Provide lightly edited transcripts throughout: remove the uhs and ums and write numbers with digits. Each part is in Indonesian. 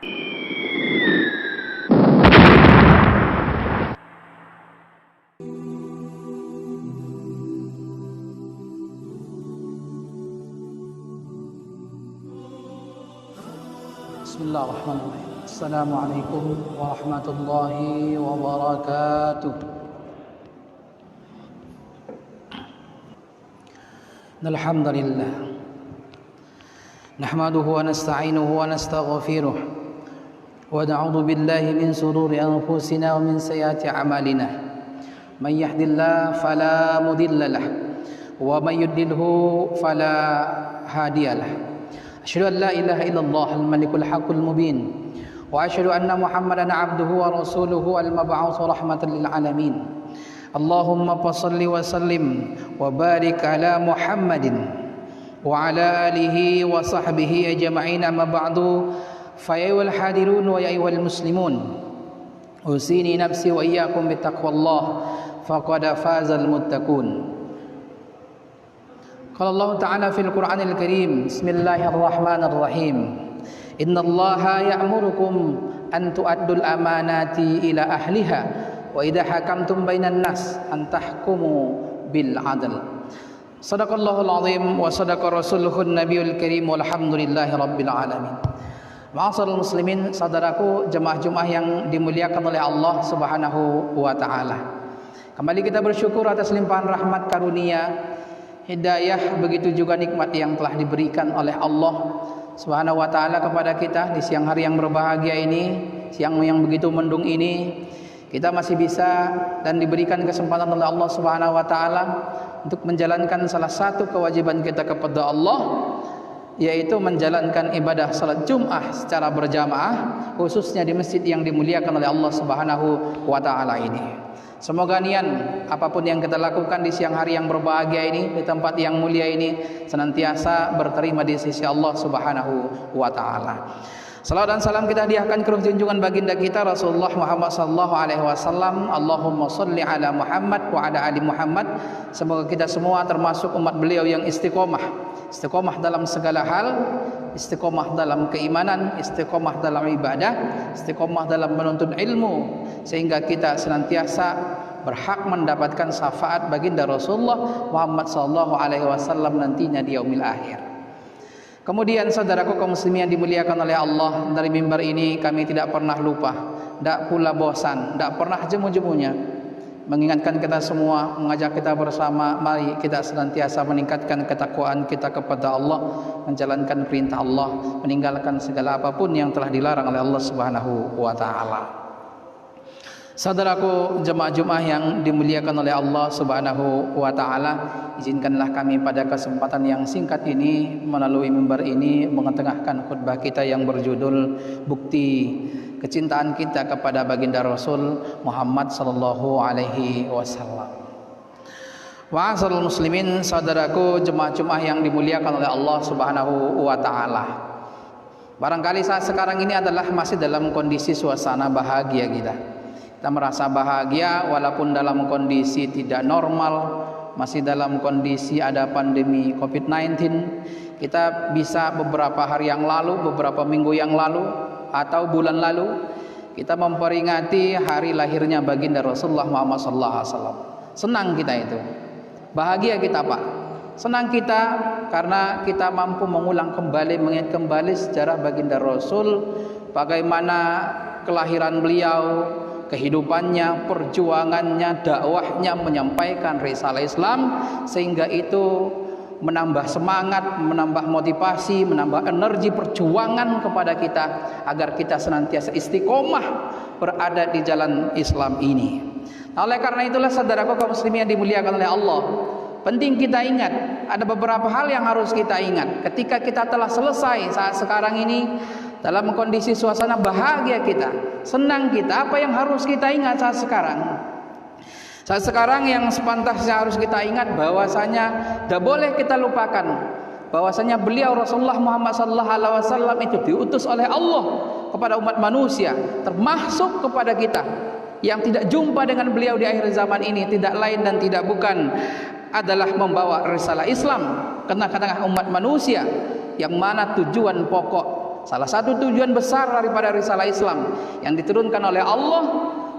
Bismillahirrahmanirrahim. Assalamualaikum warahmatullahi wabarakatuh. Alhamdulillah. Nahmaduhu wa nasta'inuhu wa nastaghfiruh. Wa na'udzu billahi min shururi anfusina wa min sayyiati a'malina. May yahdihillahu fala mudilla lahu wa may yudlilhu fala hadiyalah. Asyhadu an la ilaha illallah al-malikul haqqul mubin wa asyhadu anna Muhammadan abduhu wa rasuluhu al-mab'uts rahmatan lil alamin. Allahumma shalli wa sallim wa barik ala Muhammadin wa ala alihi wa sahbihi ajma'in. Amma ba'du, fa ya ayyuhal hadirun wa ya ayyuhal muslimun, usini nafsi wa iyyakum bittaqwallah faqad fazal muttaqun. Qala Allah Ta'ala fil Qur'anil Karim, Bismillahirrahmanirrahim. Innallaha ya'murukum an tu'addul amanati ila ahliha wa idza hakamtum bainan nas an tahkumu bil 'adl. Shadaqallahul 'azim wa shadaqa rasuluhun nabiyul karim walhamdulillahi rabbil alamin. Ma'asyiral muslimin, saudaraku jemaah Jumat yang dimuliakan oleh Allah Subhanahu wa taala. Kembali kita bersyukur atas limpahan rahmat karunia, hidayah, begitu juga nikmat yang telah diberikan oleh Allah Subhanahu wa taala kepada kita di siang hari yang berbahagia ini, siang yang begitu mendung ini. Kita masih bisa dan diberikan kesempatan oleh Allah Subhanahu wa taala untuk menjalankan salah satu kewajiban kita kepada Allah, yaitu menjalankan ibadah salat Jumat secara berjamaah, khususnya di masjid yang dimuliakan oleh Allah Subhanahu wa taala ini. Semoga nian apapun yang kita lakukan di siang hari yang berbahagia ini, di tempat yang mulia ini, senantiasa berterima di sisi Allah Subhanahu wa taala. Salawat dan salam kita hadiahkan ke ruh junjungan baginda kita Rasulullah Muhammad sallallahu alaihi wasallam. Allahumma shalli ala Muhammad wa ala ali Muhammad. Semoga kita semua termasuk umat beliau yang istiqomah. Istiqomah dalam segala hal, istiqomah dalam keimanan, istiqomah dalam ibadah, istiqomah dalam menuntut ilmu, sehingga kita senantiasa berhak mendapatkan syafaat baginda Rasulullah Muhammad sallallahu alaihi wasallam nantinya di yaumil akhir. Kemudian saudaraku kaum muslimin yang dimuliakan oleh Allah, dari mimbar ini kami tidak pernah lupa, tidak pula bosan, tidak pernah jemu-jemunya mengingatkan kita semua, mengajak kita bersama, mari kita senantiasa meningkatkan ketakwaan kita kepada Allah, menjalankan perintah Allah, meninggalkan segala apapun yang telah dilarang oleh Allah Subhanahu wa taala. Saudaraku jemaah Jumat yang dimuliakan oleh Allah Subhanahu wa taala, izinkanlah kami pada kesempatan yang singkat ini melalui mimbar ini mengetengahkan khutbah kita yang berjudul Bukti Kecintaan Kita kepada Baginda Rasul Muhammad sallallahu alaihi wasallam. Wa'asal muslimin, saudaraku jemaah Jumat yang dimuliakan oleh Allah Subhanahu wa taala. Barangkali saat sekarang ini adalah masih dalam kondisi suasana bahagia kita. Kita merasa bahagia walaupun dalam kondisi tidak normal, masih dalam kondisi ada pandemi COVID-19. Kita bisa beberapa hari yang lalu, beberapa minggu yang lalu atau bulan lalu, kita memperingati hari lahirnya baginda Rasulullah Muhammad sallallahu alaihi wasallam. Senang kita itu. Bahagia kita, Pak. Senang kita karena kita mampu mengulang kembali, mengingat kembali sejarah baginda Rasul, bagaimana kelahiran beliau, kehidupannya, perjuangannya, dakwahnya, menyampaikan risalah Islam, sehingga itu menambah semangat, menambah motivasi, menambah energi perjuangan kepada kita agar kita senantiasa istiqomah berada di jalan Islam ini. Oleh karena itulah saudaraku kaum muslimin yang dimuliakan oleh Allah, penting kita ingat ada beberapa hal yang harus kita ingat ketika kita telah selesai saat sekarang ini dalam kondisi suasana bahagia kita, senang kita. Apa yang harus kita ingat saat sekarang? Saat sekarang yang sepantasnya harus kita ingat bahwasanya tidak boleh kita lupakan bahwasanya beliau Rasulullah Muhammad sallallahu alaihi wasallam itu diutus oleh Allah kepada umat manusia, termasuk kepada kita yang tidak jumpa dengan beliau di akhir zaman ini, tidak lain dan tidak bukan adalah membawa risalah Islam ke tengah-tengah umat manusia, yang mana tujuan pokok Salah satu tujuan besar daripada risalah Islam yang diturunkan oleh Allah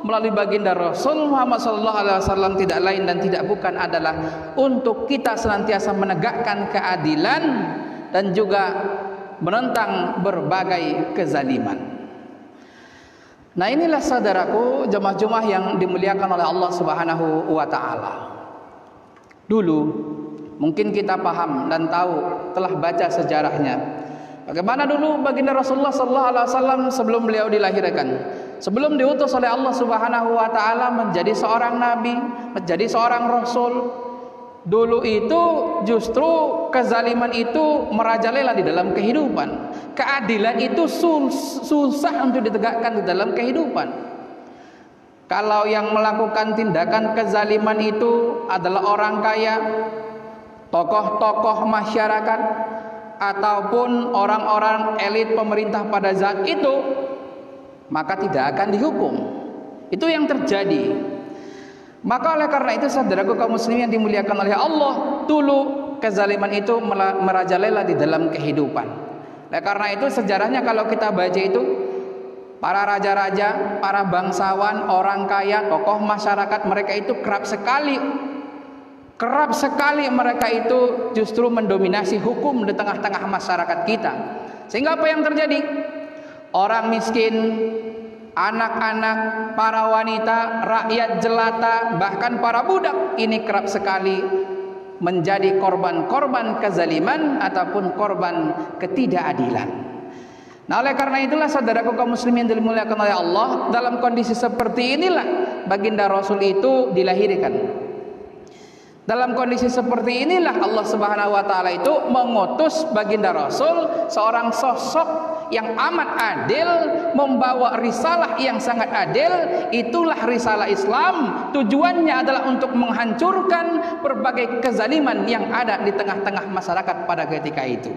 melalui baginda Rasul Muhammad SAW tidak lain dan tidak bukan adalah untuk kita senantiasa menegakkan keadilan dan juga menentang berbagai kezaliman. Nah, inilah saudaraku jemaah-jemaah yang dimuliakan oleh Allah Subhanahu wa taala. Dulu mungkin kita paham dan tahu, telah baca sejarahnya. Bagaimana dulu baginda Rasulullah SAW sebelum beliau dilahirkan, sebelum diutus oleh Allah Subhanahu wa taala menjadi seorang nabi, menjadi seorang rasul. Dulu itu justru kezaliman itu merajalela di dalam kehidupan. Keadilan itu susah untuk ditegakkan di dalam kehidupan. Kalau yang melakukan tindakan kezaliman itu adalah orang kaya, tokoh-tokoh masyarakat, ataupun orang-orang elit pemerintah pada saat itu, maka tidak akan dihukum. Itu yang terjadi. Maka oleh karena itu saudaraku kaum muslimin yang dimuliakan oleh Allah, dulu kezaliman itu merajalela di dalam kehidupan. Oleh karena itu sejarahnya kalau kita baca itu, para raja-raja, para bangsawan, orang kaya, tokoh masyarakat, mereka itu kerap sekali mereka itu justru mendominasi hukum di tengah-tengah masyarakat kita. Sehingga apa yang terjadi? Orang miskin, anak-anak, para wanita, rakyat jelata, bahkan para budak ini kerap sekali menjadi korban-korban kezaliman ataupun korban ketidakadilan. Nah, oleh karena itulah saudaraku kaum muslimin yang dimuliakan oleh Allah, dalam kondisi seperti inilah baginda Rasul itu dilahirkan. Dalam kondisi seperti inilah Allah Subhanahu wa taala itu mengutus baginda Rasul, seorang sosok yang amat adil, membawa risalah yang sangat adil. Itulah risalah Islam. Tujuannya adalah untuk menghancurkan berbagai kezaliman yang ada di tengah-tengah masyarakat pada ketika itu.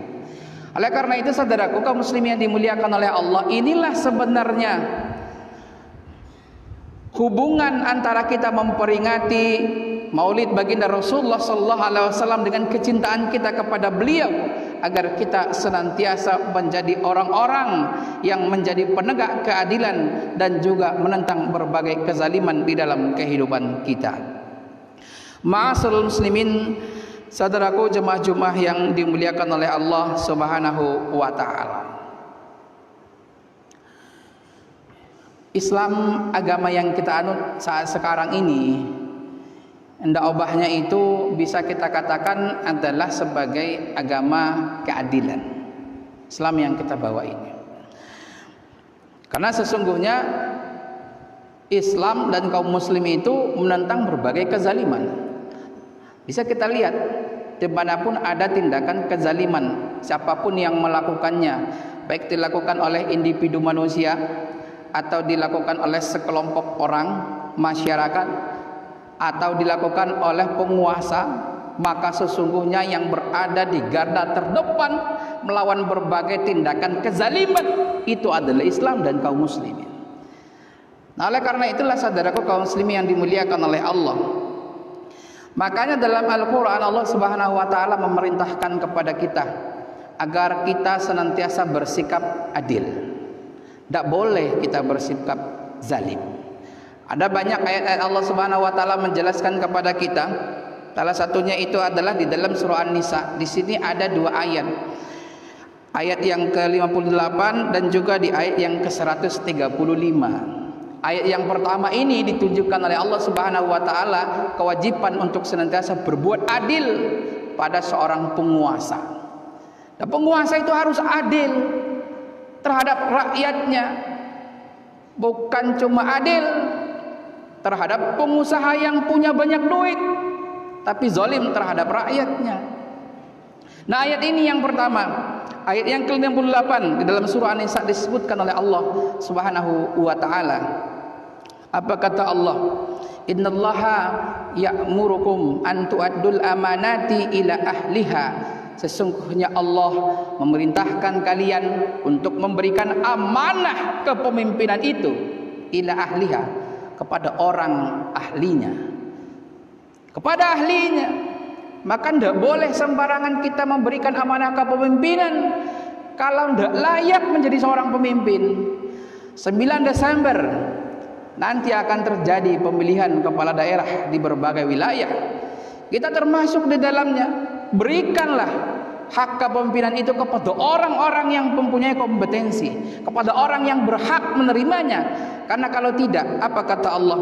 Oleh karena itu saudaraku kaum muslimin yang dimuliakan oleh Allah, inilah sebenarnya hubungan antara kita memperingati Maulid baginda Rasulullah SAW dengan kecintaan kita kepada beliau, agar kita senantiasa menjadi orang-orang yang menjadi penegak keadilan dan juga menentang berbagai kezaliman di dalam kehidupan kita. Ma'asyiral muslimin, saudaraku jemaah-jemaah yang dimuliakan oleh Allah Subhanahu wa taala. Islam, agama yang kita anut saat sekarang ini, hendak obahnya itu bisa kita katakan adalah sebagai agama keadilan. Islam yang kita bawa ini, karena sesungguhnya Islam dan kaum muslim itu menentang berbagai kezaliman. Bisa kita lihat dimanapun ada tindakan kezaliman, siapapun yang melakukannya, baik dilakukan oleh individu manusia atau dilakukan oleh sekelompok orang masyarakat atau dilakukan oleh penguasa, maka sesungguhnya yang berada di garda terdepan melawan berbagai tindakan kezaliman itu adalah Islam dan kaum muslimin. Nah, oleh karena itulah saudaraku kaum muslimin yang dimuliakan oleh Allah, makanya dalam Al-Quran Allah Subhanahu wa taala memerintahkan kepada kita agar kita senantiasa bersikap adil. Tidak boleh kita bersikap zalim. Ada banyak ayat-ayat Allah Subhanahu wa taala menjelaskan kepada kita. Salah satunya itu adalah di dalam surah An-Nisa. Di sini ada dua ayat. Ayat yang ke-58 dan juga di ayat yang ke-135. Ayat yang pertama ini ditunjukkan oleh Allah Subhanahu wa taala kewajiban untuk senantiasa berbuat adil pada seorang penguasa. Dan penguasa itu harus adil terhadap rakyatnya, bukan cuma adil terhadap pengusaha yang punya banyak duit, tapi zalim terhadap rakyatnya. Nah, ayat ini yang pertama, ayat yang ke-58 di dalam surah An-Nisa disebutkan oleh Allah Subhanahu wa taala. Apa kata Allah? Innallaha ya'murukum an tu'addul amanati ila ahliha. Sesungguhnya Allah memerintahkan kalian untuk memberikan amanah kepemimpinan itu ila ahliha, kepada orang ahlinya, kepada ahlinya. Maka tidak boleh sembarangan kita memberikan amanah kepemimpinan kalau tidak layak menjadi seorang pemimpin. 9 Desember nanti akan terjadi pemilihan kepala daerah di berbagai wilayah. Kita termasuk di dalamnya. Berikanlah hak kepemimpinan itu kepada orang-orang yang mempunyai kompetensi, kepada orang yang berhak menerimanya. Karena kalau tidak, apa kata Allah?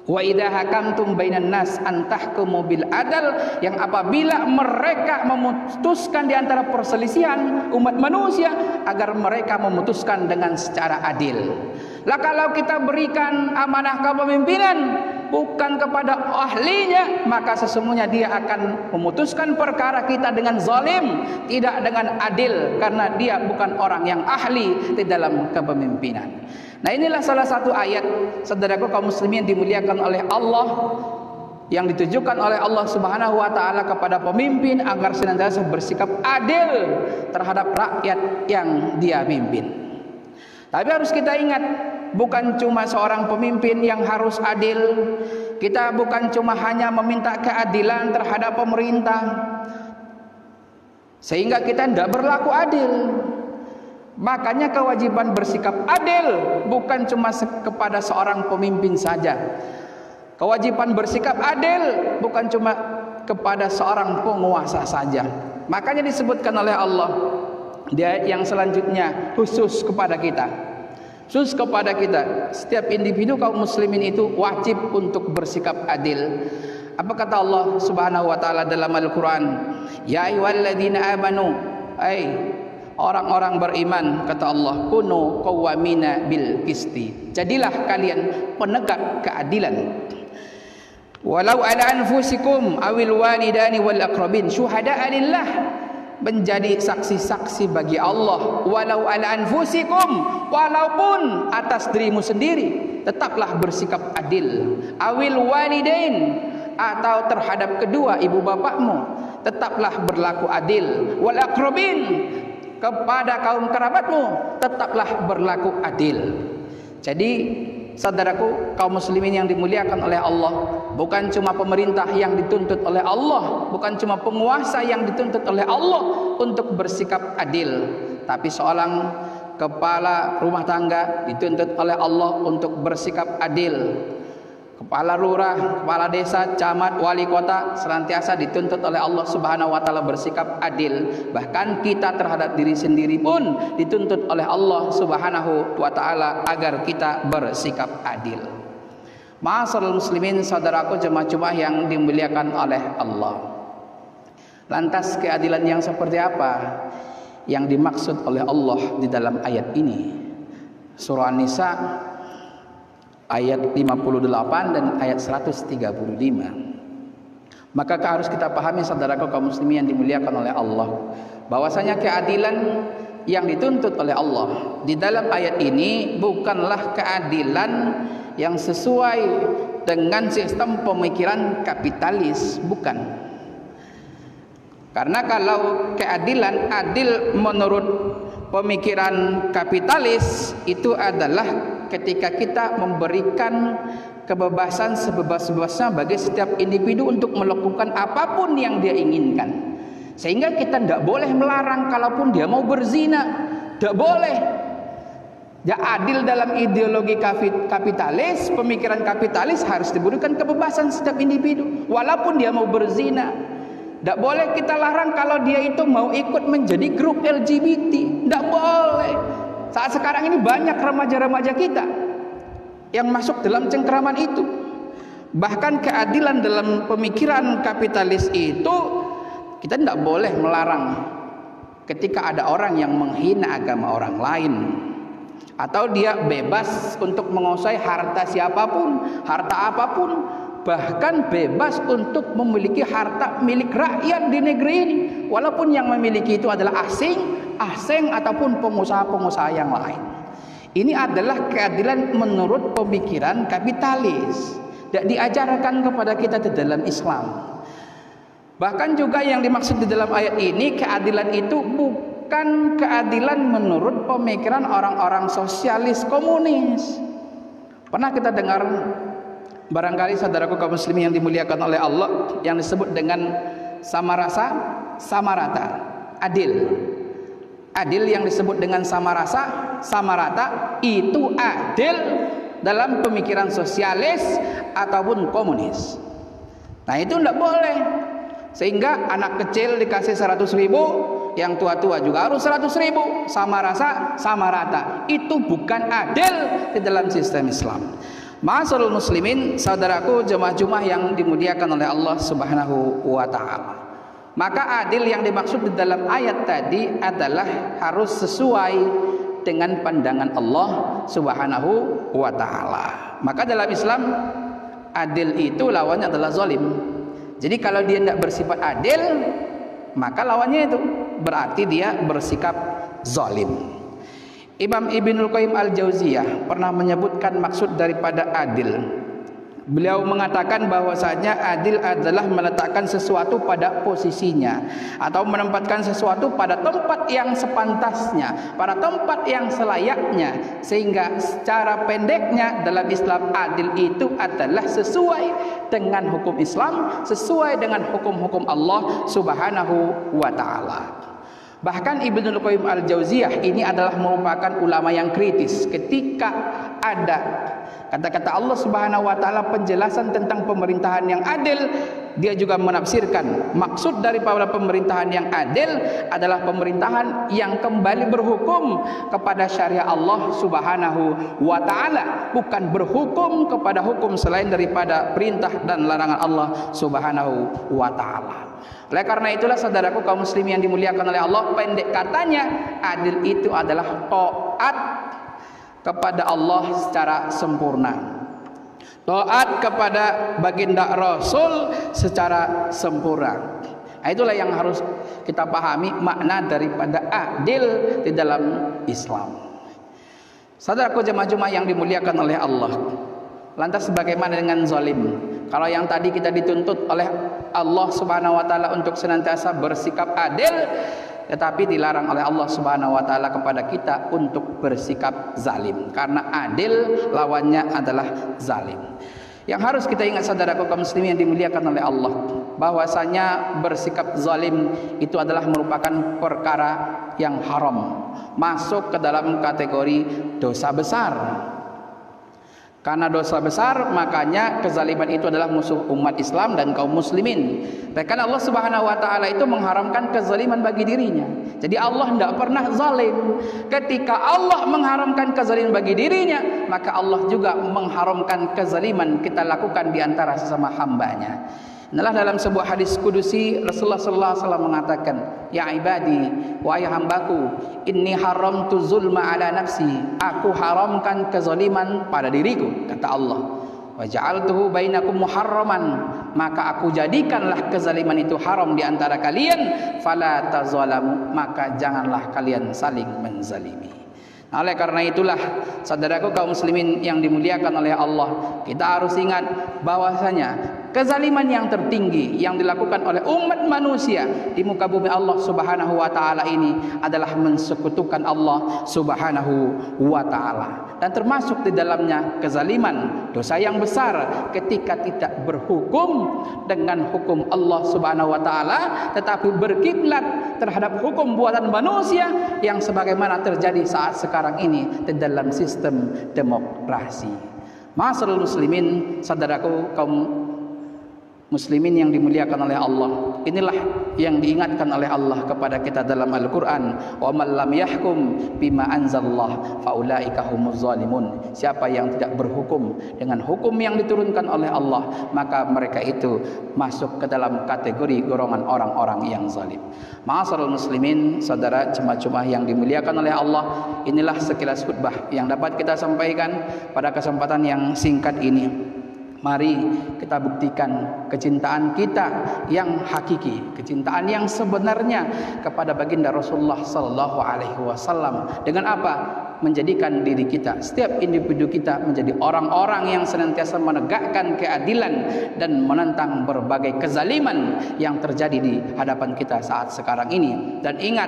Wa idza hakamtum bainan nas an tahkumu bil adal, yang apabila mereka memutuskan di antara perselisihan umat manusia agar mereka memutuskan dengan secara adil. Lah kalau kita berikan amanah kepemimpinan bukan kepada ahlinya, maka sesungguhnya dia akan memutuskan perkara kita dengan zalim, tidak dengan adil, karena dia bukan orang yang ahli di dalam kepemimpinan. Nah, inilah salah satu ayat, saudaraku kaum muslimin dimuliakan oleh Allah, yang ditujukan oleh Allah Subhanahu wa taala kepada pemimpin agar senantiasa bersikap adil terhadap rakyat yang dia pimpin. Tapi harus kita ingat, bukan cuma seorang pemimpin yang harus adil. Kita bukan cuma hanya meminta keadilan terhadap pemerintah sehingga kita tidak berlaku adil. Makanya kewajiban bersikap adil bukan cuma kepada seorang pemimpin saja. Kewajiban bersikap adil bukan cuma kepada seorang penguasa saja. Makanya disebutkan oleh Allah di ayat yang selanjutnya khusus kepada kita. Khusus kepada kita, setiap individu kaum muslimin itu wajib untuk bersikap adil. Apa kata Allah Subhanahu wa taala dalam Al-Qur'an? Ya ayyuhalladzina amanu, orang-orang beriman, kata Allah, kunu qawwamina bil qisti, jadilah kalian penegak keadilan. Walau ala anfusikum awil walidani wal aqrabin syuhada'a lillah, menjadi saksi-saksi bagi Allah. Walau ala anfusikum, walaupun atas dirimu sendiri, tetaplah bersikap adil. Awil walidain, atau terhadap kedua ibu bapakmu, tetaplah berlaku adil. Wal aqrabin, kepada kaum kerabatmu tetaplah berlaku adil. Jadi saudaraku kaum muslimin yang dimuliakan oleh Allah, bukan cuma pemerintah yang dituntut oleh Allah, bukan cuma penguasa yang dituntut oleh Allah untuk bersikap adil, tapi seorang kepala rumah tangga dituntut oleh Allah untuk bersikap adil. Kepala lurah, kepala desa, camat, wali kota senantiasa dituntut oleh Allah Subhanahu wa taala bersikap adil. Bahkan kita terhadap diri sendiri pun dituntut oleh Allah Subhanahu wa taala agar kita bersikap adil. Ma'asyiral muslimin, saudaraku jemaah-jemaah yang dimuliakan oleh Allah. Lantas keadilan yang seperti apa yang dimaksud oleh Allah di dalam ayat ini? Surah An-Nisa ayat 58 dan ayat 135. Maka harus kita pahami saudaraku kaum muslimin yang dimuliakan oleh Allah, bahwasanya keadilan yang dituntut oleh Allah di dalam ayat ini bukanlah keadilan yang sesuai dengan sistem pemikiran kapitalis, bukan. Karena kalau keadilan adil menurut pemikiran kapitalis itu adalah ketika kita memberikan kebebasan sebebas-bebasnya bagi setiap individu untuk melakukan apapun yang dia inginkan, sehingga kita tidak boleh melarang kalaupun dia mau berzina, tidak boleh. Ya, adil dalam ideologi kapitalis, pemikiran kapitalis harus diberikan kebebasan setiap individu walaupun dia mau berzina. Tidak boleh kita larang kalau dia itu mau ikut menjadi grup LGBT, tidak boleh. Saat sekarang ini banyak remaja-remaja kita yang masuk dalam cengkraman itu. Bahkan keadilan dalam pemikiran kapitalis itu kita tidak boleh melarang ketika ada orang yang menghina agama orang lain, atau dia bebas untuk menguasai harta siapapun, harta apapun, bahkan bebas untuk memiliki harta milik rakyat di negeri ini, walaupun yang memiliki itu adalah asing ataupun pengusaha-pengusaha yang lain. Ini adalah keadilan menurut pemikiran kapitalis, tidak diajarkan kepada kita di dalam Islam. Bahkan juga yang dimaksud di dalam ayat ini, keadilan itu bukan keadilan menurut pemikiran orang-orang sosialis komunis. Pernah kita dengar barangkali saudaraku kaum muslimin yang dimuliakan oleh Allah yang disebut dengan sama rasa, sama rata, adil. Adil yang disebut dengan sama rasa, sama rata, itu adil dalam pemikiran sosialis ataupun komunis. Nah itu tidak boleh. Sehingga anak kecil dikasih 100.000, yang tua-tua juga harus 100.000, sama rasa, sama rata. Itu bukan adil di dalam sistem Islam. Ma'asyiral muslimin, saudaraku jemaah Jumat yang dimuliakan oleh Allah Subhanahu wa taala. Maka adil yang dimaksud di dalam ayat tadi adalah harus sesuai dengan pandangan Allah Subhanahu wa taala. Maka dalam Islam adil itu lawannya adalah zalim. Jadi kalau dia tidak bersifat adil, maka lawannya itu berarti dia bersikap zalim. Imam Ibnul Qayyim Al-Jauziyah pernah menyebutkan maksud daripada adil. Beliau mengatakan bahwasanya adil adalah meletakkan sesuatu pada posisinya, atau menempatkan sesuatu pada tempat yang sepantasnya, pada tempat yang selayaknya. Sehingga secara pendeknya dalam Islam adil itu adalah sesuai dengan hukum Islam, sesuai dengan hukum-hukum Allah Subhanahu wa taala. Bahkan Ibnul Qayyim Al-Jauziyah ini adalah merupakan ulama yang kritis ketika ada kata-kata Allah Subhanahu wa taala penjelasan tentang pemerintahan yang adil. Dia juga menafsirkan maksud daripada pemerintahan yang adil adalah pemerintahan yang kembali berhukum kepada syariat Allah Subhanahu wa taala, bukan berhukum kepada hukum selain daripada perintah dan larangan Allah Subhanahu wa taala. Oleh karena itulah saudaraku kaum muslim yang dimuliakan oleh Allah, pendek katanya adil itu adalah taat kepada Allah secara sempurna, taat kepada baginda Rasul secara sempurna. Nah, itulah yang harus kita pahami makna daripada adil di dalam Islam. Saudaraku jemaah Jumat yang dimuliakan oleh Allah, lantas bagaimana dengan zalim? Kalau yang tadi kita dituntut oleh Allah Subhanahu wa taala untuk senantiasa bersikap adil, tetapi dilarang oleh Allah Subhanahu wa taala kepada kita untuk bersikap zalim. Karena adil lawannya adalah zalim. Yang harus kita ingat saudaraku kaum muslimin yang dimuliakan oleh Allah, bahwasanya bersikap zalim itu adalah merupakan perkara yang haram, masuk ke dalam kategori dosa besar. Karena dosa besar, makanya kezaliman itu adalah musuh umat Islam dan kaum muslimin. Bahkan Allah Subhanahu wa taala itu mengharamkan kezaliman bagi dirinya. Jadi Allah tidak pernah zalim. Ketika Allah mengharamkan kezaliman bagi dirinya, maka Allah juga mengharamkan kezaliman kita lakukan di antara sesama hambanya. Inilah dalam sebuah hadis kudusi Rasulullah sallallahu alaihi wasallam mengatakan, "Ya ibadi, wahai hambaku, inni haramtu zulma ala nafsi." Aku haramkan kezaliman pada diriku, kata Allah. "Wa ja'altuhu bainakum muharraman." Maka aku jadikanlah kezaliman itu haram di antara kalian, fala tazalamu, maka janganlah kalian saling menzalimi. Nah, oleh karena itulah saudaraku kaum muslimin yang dimuliakan oleh Allah, kita harus ingat bahwasanya kezaliman yang tertinggi yang dilakukan oleh umat manusia di muka bumi Allah Subhanahu wa taala ini adalah mensekutukan Allah Subhanahu wa taala. Dan termasuk di dalamnya kezaliman, dosa yang besar ketika tidak berhukum dengan hukum Allah Subhanahu wa taala, tetapi berkiblat terhadap hukum buatan manusia yang sebagaimana terjadi saat sekarang ini di dalam sistem demokrasi. Ma'asyiral muslimin, saudaraku kaum muslimin yang dimuliakan oleh Allah, inilah yang diingatkan oleh Allah kepada kita dalam Al-Quran, wa man lam yahkum bima anzalallah faulaika humuz zalimun. Siapa yang tidak berhukum dengan hukum yang diturunkan oleh Allah, maka mereka itu masuk ke dalam kategori golongan orang-orang yang zalim. Ma'asyiral muslimin, saudara jemaah-jemaah yang dimuliakan oleh Allah, inilah sekilas khutbah yang dapat kita sampaikan pada kesempatan yang singkat ini. Mari kita buktikan kecintaan kita yang hakiki, kecintaan yang sebenarnya kepada baginda Rasulullah sallallahu alaihi wasallam. Dengan apa? Menjadikan diri kita, setiap individu kita menjadi orang-orang yang senantiasa menegakkan keadilan dan menentang berbagai kezaliman yang terjadi di hadapan kita saat sekarang ini. Dan ingat,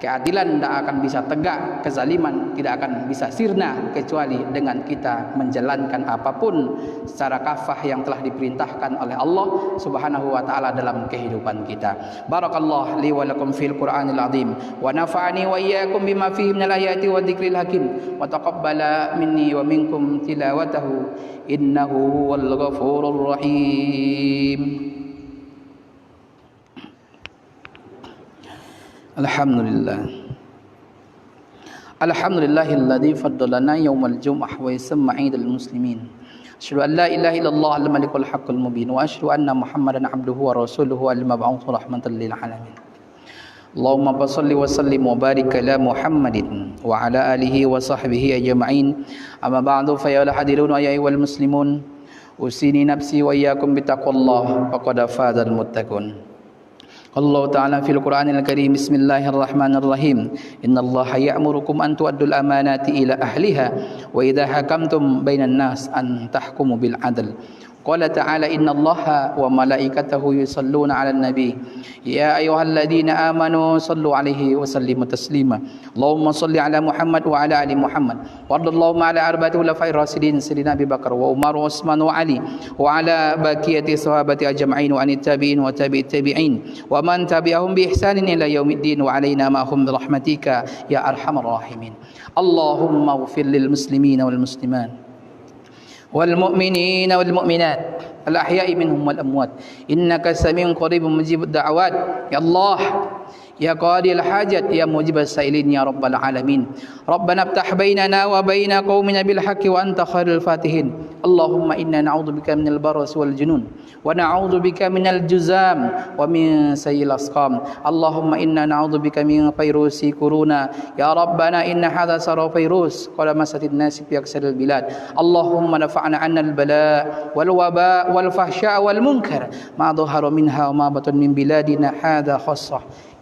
Keadilan tidak akan bisa tegak, kezaliman tidak akan bisa sirna kecuali dengan kita menjalankan apapun secara kafah yang telah diperintahkan oleh Allah Subhanahu wa taala dalam kehidupan kita. Barakallahu li wa lakum fil Qur'anil azim wa nafa'ani wa iyyakum bima fihi minal ayati wa dzikril hakim wa taqabbala minni wa minkum tilawatahu innahu huwal ghafurur rahim. Alhamdulillahilladzi faddalana yaumal jum'ah wa yusamma 'idal muslimin. Asyhadu an la ilaha illallah al-malikul haqqul mubin wa asyhadu anna Muhammadan 'abduhu wa rasuluhu al-mab'uts rahmatan lil alamin. Allahumma shalli wa sallim wa barik ala Muhammadin wa ala alihi wa sahbihi ajma'in. Amma ba'du fa ya hadirun wa ya ayyuhal muslimun usini nafsi wa iyyakum bittaqwallah faqad fazal muttaqun. Allah Ta'ala fil Qur'anil Karim Bismillahirrahmanirrahim Innallaha ya'murukum an tu'addul amanati ila ahliha wa idha hakamtum bainan nas an tahkumu bil adl. Qala ta'ala innallaha wa malaikatahu yusalluna 'alan nabi ya ayyuhalladzina amanu sallu 'alaihi wa sallimu taslima. Allahumma shalli 'ala Muhammad wa 'ala ali Muhammad warḍallahu 'ala arba'ati khulafa'ir rasyidin sayyidina Abi Bakar wa Umar wa Utsman wa Ali wa 'ala baqiyati sahabati ajma'in wa anit tabi'in wa tabi'it tabi'in wa man tabi'ahum bi ihsanin ila yaumiddin wa 'alaina ma'hum bi rahmatika ya arhamar rahimin. Allahumma ighfir lil muslimina wal muslimat والمؤمنين والمؤمنات الأحياء منهم والأموات إنك سميع قريب مجيب الدعوات يا الله يا قاضي الحاجات يا مجيب السائلين يا رب العالمين. ربنا افتح بيننا وبين قومنا بالحق وأنت خير الفاتحين. اللهم إنا نعوذ بك من البرص والجنون ونعوذ بك من الجزام ومن سيء الأسقام. اللهم إنا نعوذ بك من فيروس كورونا يا ربنا إن هذا سر فيروس قد مست الناس في أكثر البلاد. اللهم نفعنا عنا البلاء والوباء والفحشاء والمنكر ما ظهر منها وما بطن من بلادنا هذا خاصة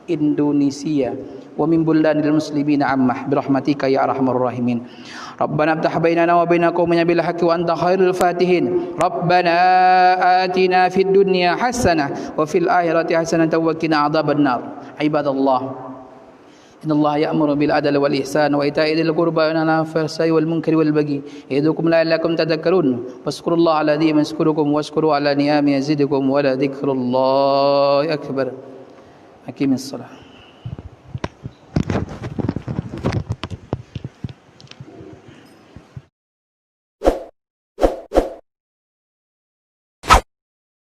Indonesia wa min buladil muslimin ammah birahmatika ya arhamar rahimin. Rabbana iftah bainana wa baina qaumina bil haqqi wa anta khairul fatihin. Rabbana atina fid dunya hasanah wa fil akhirati hasanah wa qina adzabannar. Ibadallah innallaha ya'muru bil adli wal ihsan wa ita'i dzil qurba wa yanha 'anil fahsya'i wal munkari wal baghi ya'idukum la'allakum tadhakkarun. Fazkurullaha alladzi yazkurukum washkuru ala ni'amihi yazidukum wa la dzikrullahi akbar. Aqimis shalah.